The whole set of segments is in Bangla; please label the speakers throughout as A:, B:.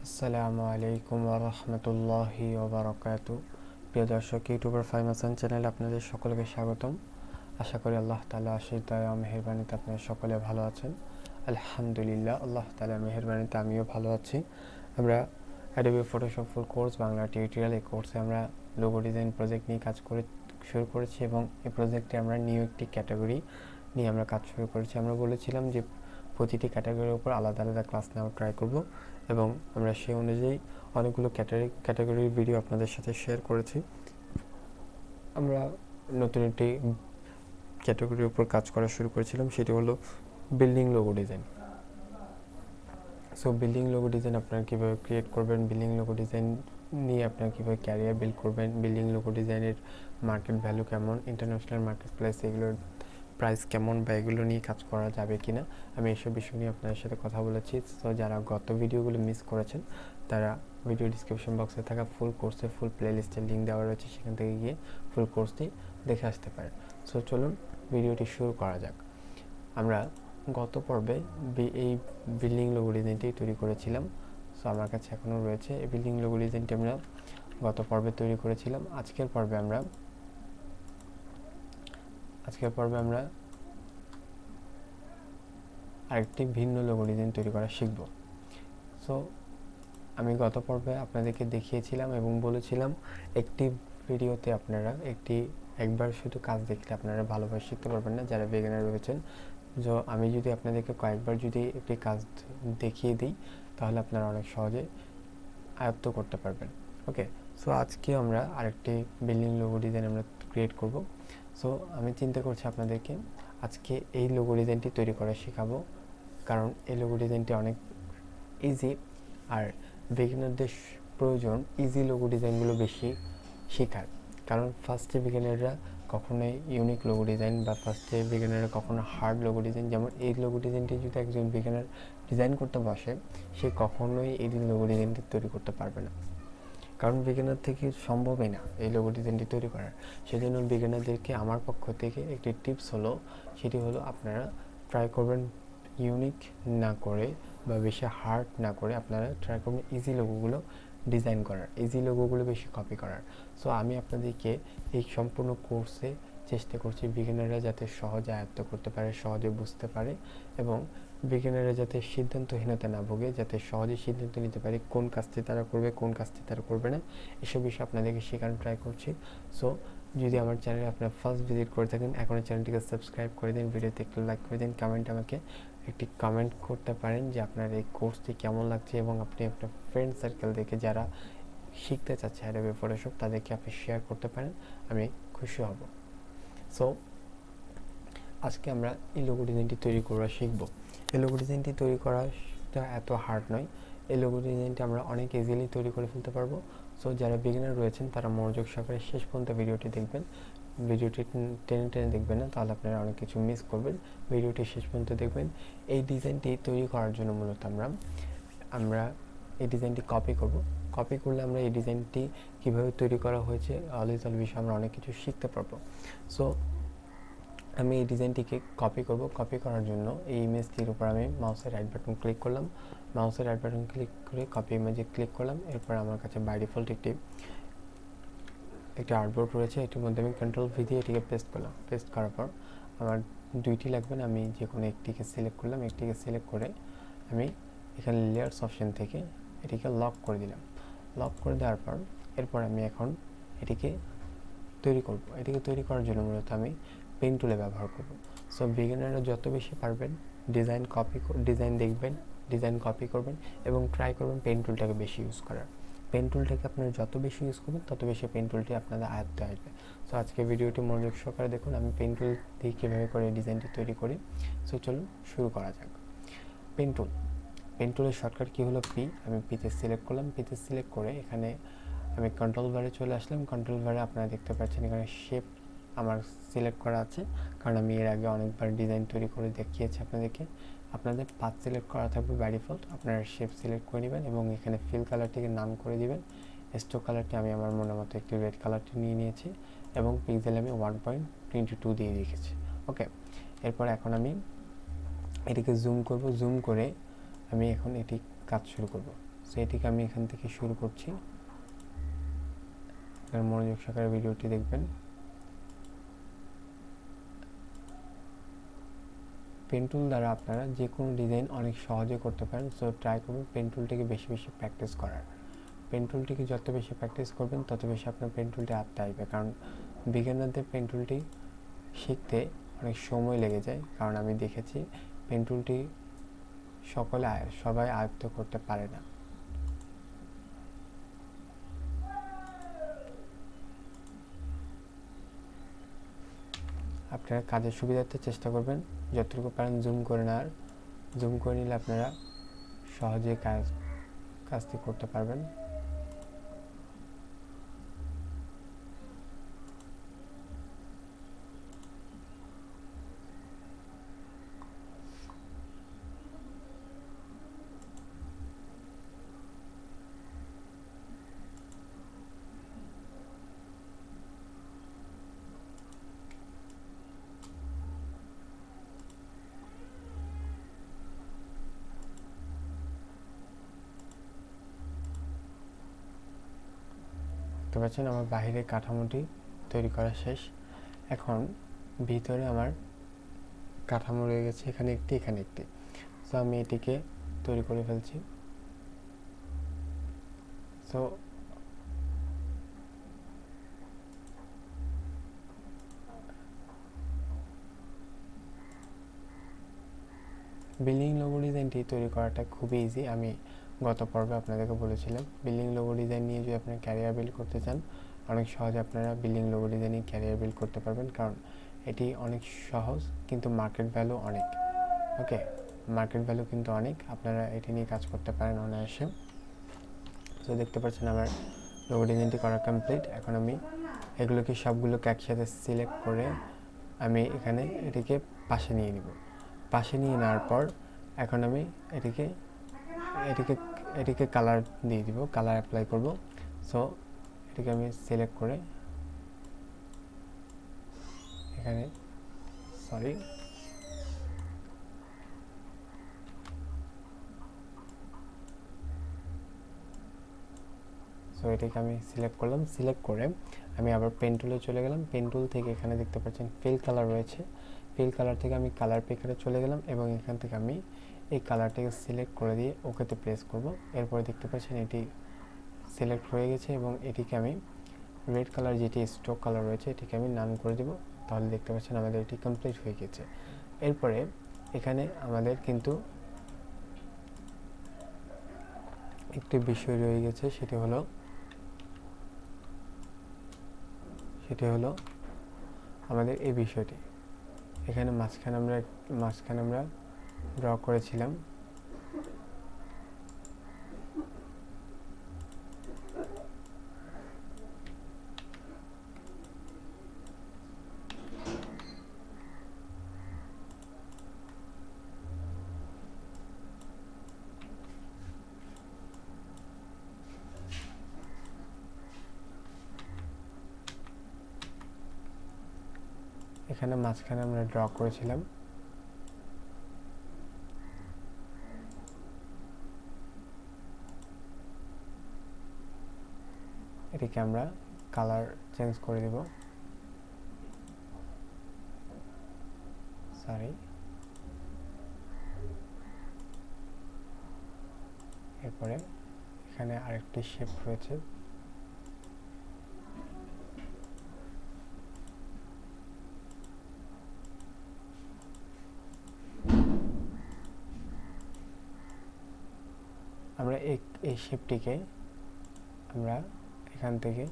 A: আসসালামু আলাইকুম ওয়া রাহমাতুল্লাহি ওয়া বারাকাতুহু। প্রিয় দর্শক, ইউটিউবার ফাহিম হাসান চ্যানেলে আপনাদের সকলকে স্বাগতম। আশা করি আল্লাহ তাআলা আশীষ দয়া ও মেহেরবানিতে আপনারা সকলে ভালো আছেন। আলহামদুলিল্লাহ, আল্লাহ তাআলার মেহেরবানিতে আমিও ভালো আছি। আমরা Adobe Photoshop full course Bangla tutorial এই কোর্সে আমরা লোগো ডিজাইন প্রজেক্ট নিয়ে কাজ শুরু করেছি এবং এই প্রজেক্টে আমরা নিউ একটি ক্যাটাগরি নিয়ে আমরা কাজ শুরু করেছি। আমরা বলেছিলাম যে প্রতিটি ক্যাটাগরির উপর আলাদা আলাদা ক্লাস নেওয়ার ট্রাই করব এবং আমরা সেই অনুযায়ী অনেকগুলো ক্যাটাগরির ভিডিও আপনাদের সাথে শেয়ার করেছি। আমরা নতুন একটি ক্যাটাগরির উপর কাজ করা শুরু করেছিলাম, সেটি হলো building logo design. So building logo design আপনারা কীভাবে ক্রিয়েট করবেন, বিল্ডিং লোগো ডিজাইন নিয়ে আপনারা কীভাবে ক্যারিয়ার বিল্ড করবেন, বিল্ডিং লোগো ডিজাইনের মার্কেট ভ্যালু কেমন, ইন্টারন্যাশনাল মার্কেট প্লেস এগুলোর প্রাইস কেমন বা এগুলো নিয়ে কাজ করা যাবে কি না, আমি এইসব বিষয় নিয়ে আপনাদের সাথে কথা বলেছি। সো যারা গত ভিডিওগুলো মিস করেছেন তারা ভিডিও ডিসক্রিপশন বক্সে থাকা ফুল কোর্সে ফুল প্লেলিস্টের লিঙ্ক দেওয়া রয়েছে, সেখান থেকে গিয়ে ফুল কোর্সটি দেখে আসতে পারেন। সো চলুন ভিডিওটি শুরু করা যাক। আমরা গত পর্বে এই বিল্ডিং লোগো ডিজাইনটি তৈরি করেছিলাম। সো আমার কাছে এখনও রয়েছে এই বিল্ডিং লোগো ডিজাইনটি আমরা গত পর্বে তৈরি করেছিলাম। আজকের পর্বে আমরা আরেকটি ভিন্ন লোগো ডিজাইন তৈরি করা শিখব। সো আমি গত পর্বে আপনাদেরকে দেখিয়েছিলাম এবং বলেছিলাম একটি ভিডিওতে আপনারা একবার শুধু কাজ দেখলে আপনারা ভালোভাবে শিখতে পারবেন না, যারা বিগিনার রয়েছেন। আমি যদি আপনাদেরকে কয়েকবার যদি একটি কাজ দেখিয়ে দিই তাহলে আপনারা অনেক সহজে আয়ত্ত করতে পারবেন। ওকে, সো আজকে আমরা আরেকটি বিল্ডিং লোগো ডিজাইন আমরা ক্রিয়েট করব। সো আমি চিন্তা করছি আপনাদেরকে আজকে এই লোগো ডিজাইনটি তৈরি করা শেখাবো, কারণ এই লোগো ডিজাইনটি অনেক ইজি আর বিগিনারদের প্রয়োজন ইজি লোগো ডিজাইনগুলো বেশি শেখার। কারণ ফার্স্টে বিগিনাররা কখনোই ইউনিক লোগো ডিজাইন বা ফার্স্টে বিগিনাররা কখনো হার্ড লোগো ডিজাইন, যেমন এই লোগো ডিজাইনটি যদি একজন বিগিনার ডিজাইন করতে বসে সে কখনোই এই লোগো ডিজাইনটি তৈরি করতে পারবে না, কারণ বিগিনার থেকে সম্ভবই না এই লোগো ডিজাইনটি তৈরি করার। সেজন্য বিগিনারদেরকে আমার পক্ষ থেকে একটি টিপস হলো, সেটি হলো আপনারা ট্রাই করবেন ইউনিক না করে বা বেশি হার্ড না করে আপনারা ট্রাই করবেন ইজি লোগোগুলো ডিজাইন করার, ইজি লোগোগুলো বেশি কপি করার। সো আমি আপনাদেরকে এই সম্পূর্ণ কোর্সে চেষ্টা করছি বিগিনাররা যাতে সহজে আয়ত্ত করতে পারে, সহজে বুঝতে পারে এবং বিগিনাররা যাতে সিদ্ধান্তহীনতা না ভোগে, যাতে সহজে সিদ্ধান্ত নিতে পারে কোন কাজটি তারা করবে, কোন কাজটি তারা করবে না, এসব বিষয়ে আপনাদেরকে শেখানোর ট্রাই করছি। সো যদি আমার চ্যানেলে আপনারা ফার্স্ট ভিজিট করে থাকেন, এখনও চ্যানেলটিকে সাবস্ক্রাইব করে দিন, ভিডিওতে একটু লাইক করে দিন, আমাকে একটি কমেন্ট করতে পারেন যে আপনার এই কোর্সটি কেমন লাগছে এবং আপনি আপনার ফ্রেন্ড সার্কেল দেখে যারা শিখতে চাচ্ছে অ্যাডোবি ফটোশপ তাদেরকে আপনি শেয়ার করতে পারেন, আমি খুশি হব। সো আজকে আমরা এই লোগো ডিজাইনটি তৈরি করা শিখব। এই লোগো ডিজাইনটি তৈরি করাটা এত হার্ড নয়, এই লোগো ডিজাইনটি আমরা অনেক ইজিলি তৈরি করে ফেলতে পারবো। সো যারা বিগিনার রয়েছেন তারা মনোযোগ সহকারে শেষ পর্যন্ত ভিডিওটি দেখবেন, ভিডিওটি টেনে টেনে দেখবেন না, তাহলে আপনারা অনেক কিছু মিস করবেন। ভিডিওটি শেষ পর্যন্ত দেখবেন। এই ডিজাইনটি তৈরি করার জন্য মূলত আমরা এই ডিজাইনটি কপি করলে আমরা এই ডিজাইনটি কীভাবে তৈরি করা হয়েছে অল বিষয়ে আমরা অনেক কিছু শিখতে পারবো। সো আমি এই ডিজাইনটিকে কপি করার জন্য এই ইমেজটির উপর আমি মাউসের রাইট বাটন ক্লিক করলাম, মাউসের রাইট বাটন ক্লিক করে কপি ইমেজে ক্লিক করলাম। এরপর আমার কাছে বাই ডিফল্ট একটি আর্টবোর্ড রয়েছে, এটির মধ্যে আমি কন্ট্রোল ভি দিয়ে এটিকে পেস্ট করলাম। পেস্ট করার পর আমার দুইটি লাগবে না, আমি যে কোনো একটিকে সিলেক্ট করলাম, একটিকে সিলেক্ট করে আমি এখানে লেয়ার্স অপশন থেকে এটিকে লক করে দিলাম। লক করে দেওয়ার পর এরপর আমি এখন এটিকে তৈরি করব। এটিকে তৈরি করার জন্য মূলত আমি পেন টুলে ব্যবহার করব। সো বিগিনাররা যত বেশি পারবেন ডিজাইন দেখবেন, ডিজাইন কপি করবেন এবং ট্রাই করবেন পেন টুলটাকে বেশি ইউজ করার। পেন টুলটাকে আপনারা যত বেশি ইউজ করবেন তত বেশি পেন টুলটি আপনাদের আয়ত্তে আসবে। সো আজকে ভিডিওটি মনোযোগ সহকারে দেখুন আমি পেন টুল দিয়ে কীভাবে করে ডিজাইনটি তৈরি করি। সো চলুন শুরু করা যাক। পেন টুলের শর্টকাট কী হলো পি, আমি পিতে সিলেক্ট করলাম, পিতে সিলেক্ট করে এখানে আমি কন্ট্রোল বারে চলে আসলাম। কন্ট্রোল বারে আপনারা দেখতে পাচ্ছেন এখানে শেপ আমার সিলেক্ট করা আছে, কারণ আমি এর আগে অনেকবার ডিজাইন তৈরি করে দেখিয়েছি আপনাদেরকে। আপনাদের পাথ সিলেক্ট করা থাকবে বাই ডিফল্ট, আপনারা শেপ সিলেক্ট করে নেবেন এবং এখানে ফিল কালারটিকে নাম করে দিবেন। স্ট্রোক কালারটি আমি আমার মনের মতো একটি রেড কালারটি নিয়ে নিয়েছি এবং পিক্সেল আমি 1.22 দিয়ে রেখেছি। ওকে, এরপর এখন আমি এটিকে জুম করে আমি এখন এটি কাজ শুরু করব। সো এটিকে আমি এখান থেকে শুরু করছি। মনোযোগ সহকারে ভিডিওটি দেখবেন। পেন টুল দ্বারা আপনারা যে কোনো ডিজাইন অনেক সহজে করতে পারেন। সো ট্রাই করবেন পেন টুলটিকে বেশি বেশি প্র্যাকটিস করার। পেন টুলটিকে যত বেশি প্র্যাকটিস করবেন তত বেশি আপনার পেন টুলটি আয়ত্তে আসবে, কারণ বিগিনারদের পেন টুলটি শিখতে অনেক সময় লেগে যায়, কারণ আমি দেখেছি পেন টুলটি সবাই আয়ত্ত করতে পারে না। আপনারা কাজের সুবিধার্থে চেষ্টা করবেন যতটুকু পারেন জুম করে নেওয়ার। জুম করে নিলে আপনারা সহজে কাজটি করতে পারবেন। দেখতে পাচ্ছেন আমার বাহিরের কাঠামোটি তৈরি করা শেষ। এখন ভিতরে আমার কাঠামো রয়ে গেছে, এখানে একটি, এখানে একটি। সো আমি এটিকে তৈরি করে ফেলছি। সো বিল্ডিং লোগো ডিজাইনটি তৈরি করাটা খুবই ইজি। আমি গত পর্বে আপনাদেরকে বলেছিলাম বিল্ডিং লোগো ডিজাইন নিয়ে যদি আপনারা ক্যারিয়ার বিল্ড করতে চান, অনেক সহজে আপনারা building logo designing career build করতে পারবেন, কারণ এটি অনেক সহজ কিন্তু মার্কেট ভ্যালু অনেক। ওকে, মার্কেট ভ্যালু কিন্তু অনেক, আপনারা এটি নিয়ে কাজ করতে পারেন অনায়াসে। তো দেখতে পাচ্ছেন আমার লোগো ডিজাইনটি করা কমপ্লিট। এখন আমি এগুলোকে সবগুলোকে একসাথে সিলেক্ট করে আমি এখানে এটিকে পাশে নিয়ে নিব। পাশে নিয়ে নেওয়ার পর এখন আমি এটিকে কালার দিয়ে দিব, কালার অ্যাপ্লাই করব। সো এটিকে আমি সিলেক্ট করে এখানে সো এটাকে আমি সিলেক্ট করলাম। সিলেক্ট করে আমি আবার পেন টুলে চলে গেলাম। পেন টুল থেকে এখানে দেখতে পাচ্ছেন ফিল কালার রয়েছে। ফিল কালার থেকে আমি কালার পিকারে চলে গেলাম এবং এখান থেকে আমি এই কালারটাকে সিলেক্ট করে দিয়ে ওকেতে প্রেস করব। এরপরে দেখতে পাচ্ছেন এটি সিলেক্ট হয়ে গেছে এবং এটিকে আমি রেড কালার যেটি স্টক কালার রয়েছে এটিকে আমি নান করে দেব। তাহলে দেখতে পাচ্ছেন আমাদের এটি কমপ্লিট হয়ে গেছে। এরপরে এখানে আমাদের কিন্তু একটি বিষয় রয়ে গেছে, সেটি হলো আমাদের এই বিষয়টি। এখানে মাঝখানে আমরা ড্র করেছিলাম। এখানে মাঝখানে আমরা ড্র করেছিলাম। এটিকে আমরা কালার চেঞ্জ করে দেব। এরপরে এখানে আরেকটি শেপ রয়েছে, আমরা এই শেপটিকে আমরা এখান থেকে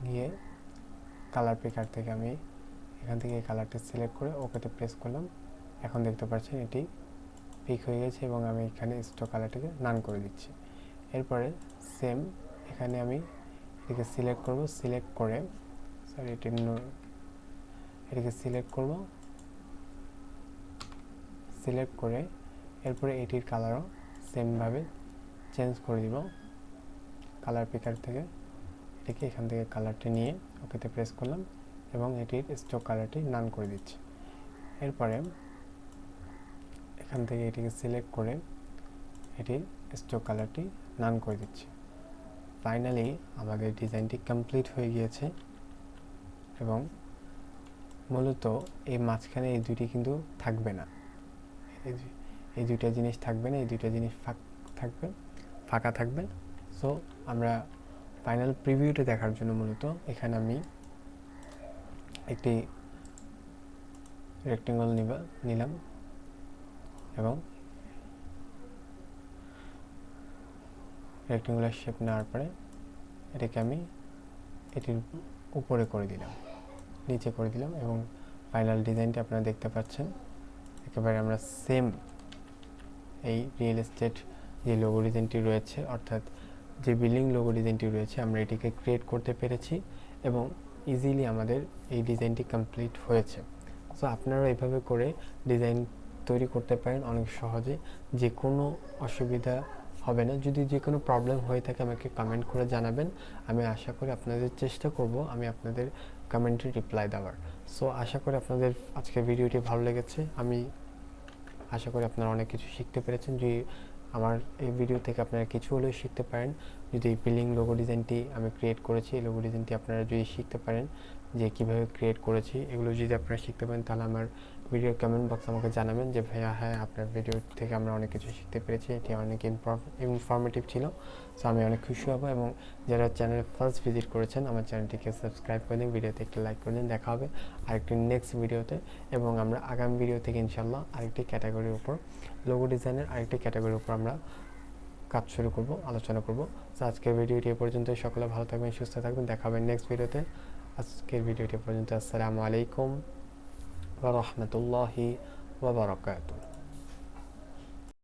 A: গিয়ে কালার পিকার থেকে আমি এখান থেকে এই কালারটি সিলেক্ট করে ওকেতে প্রেস করলাম। এখন দেখতে পাচ্ছেন এটি পিক হয়ে গেছে এবং আমি এখানে স্টক কালারটিকে নান করে দিচ্ছি। এরপরে সেম এখানে আমি এটিকে সিলেক্ট করব। সিলেক্ট করে এটিকে সিলেক্ট করে এরপরে এটির কালারও সেমভাবে চেঞ্জ করে দিব। কালার পিকার থেকে এটিকে এখান থেকে কালারটি নিয়ে ওকেতে প্রেস করলাম এবং এটির স্টক কালারটি নান করে দিচ্ছি। এরপরে এখান থেকে এটিকে সিলেক্ট করে এটি স্ট্রোক কালারটি নান করে দিচ্ছি। ফাইনালি আমাদের ডিজাইনটি কমপ্লিট হয়ে গিয়েছে এবং মূলত এই মাঝখানে এই দুটি কিন্তু থাকবে না, এই দুইটা জিনিস থাকবে না, এই দুইটা জিনিস ফাঁকা থাকবে। সো আমরা ফাইনাল প্রিভিউটা দেখার জন্য মূলত এখানে আমি একটি রেক্টেঙ্গল নিলাম এবং রেক্টেঙ্গুলার শেপ নেওয়ার পরে এটাকে আমি এটির উপরে করে দিলাম, নিচে করে দিলাম এবং ফাইনাল ডিজাইনটি আপনারা দেখতে পাচ্ছেন। একেবারে আমরা সেম এই রিয়েল এস্টেট যে লোগো ডিজাইনটি রয়েছে, অর্থাৎ যে বিল্ডিং লোগো ডিজাইনটি রয়েছে, আমরা এটিকে ক্রিয়েট করতে পেরেছি এবং ইজিলি আমাদের এই ডিজাইনটি কমপ্লিট হয়েছে। সো আপনারা এইভাবে করে ডিজাইন তৈরি করতে পারেন অনেক সহজে, যে কোনো অসুবিধা হবে না। যদি যে কোনো প্রবলেম হয়ে থাকে আমাকে কমেন্ট করে জানাবেন, আমি আশা করি আপনাদের চেষ্টা করব আমি আপনাদের কমেন্টে রিপ্লাই দেওয়ার। সো আশা করি আপনাদের আজকের ভিডিওটি ভালো লেগেছে। আমি আশা করি আপনারা অনেক কিছু শিখতে পেরেছেন। যদি আমার এই ভিডিও থেকে আপনারা কিছু হলেও শিখতে পারেন, যদি এই বিল্ডিং লোগো ডিজাইনটি আমি ক্রিয়েট করেছি, এই লোগো ডিজাইনটি আপনারা যদি শিখতে পারেন যে কীভাবে ক্রিয়েট করেছি, এগুলো যদি আপনারা শিখতে পারেন তাহলে আমার ভিডিওর কমেন্ট বক্সে আমাকে জানাবেন যে ভাইয়া হ্যাঁ আপনার ভিডিও থেকে আমরা অনেক কিছু শিখতে পেরেছি, এটি অনেক ইনফরমেটিভ ছিল। সো আমি অনেক খুশি হব। এবং যারা চ্যানেলে ফার্স্ট ভিজিট করেছেন আমার চ্যানেলটিকে সাবস্ক্রাইব করে দিন, ভিডিওতে একটি লাইক করে দিন। দেখা হবে আরেকটি নেক্সট ভিডিওতে এবং আমরা আগামী ভিডিও থেকে ইনশাল্লাহ আরেকটি ক্যাটাগরির উপর লোগো ডিজাইনের আরেকটি ক্যাটাগরির উপর আমরা কাজ শুরু করব, আলোচনা করব। তো আজকের ভিডিওটি এ পর্যন্ত। সকলে ভালো থাকবেন, সুস্থ থাকবেন। দেখা হবে নেক্সট ভিডিওতে। আজকের ভিডিওটি পর্যন্ত। আসসালামু আলাইকুম ওয়া রাহমাতুল্লাহি ওয়া বারাকাতুহু।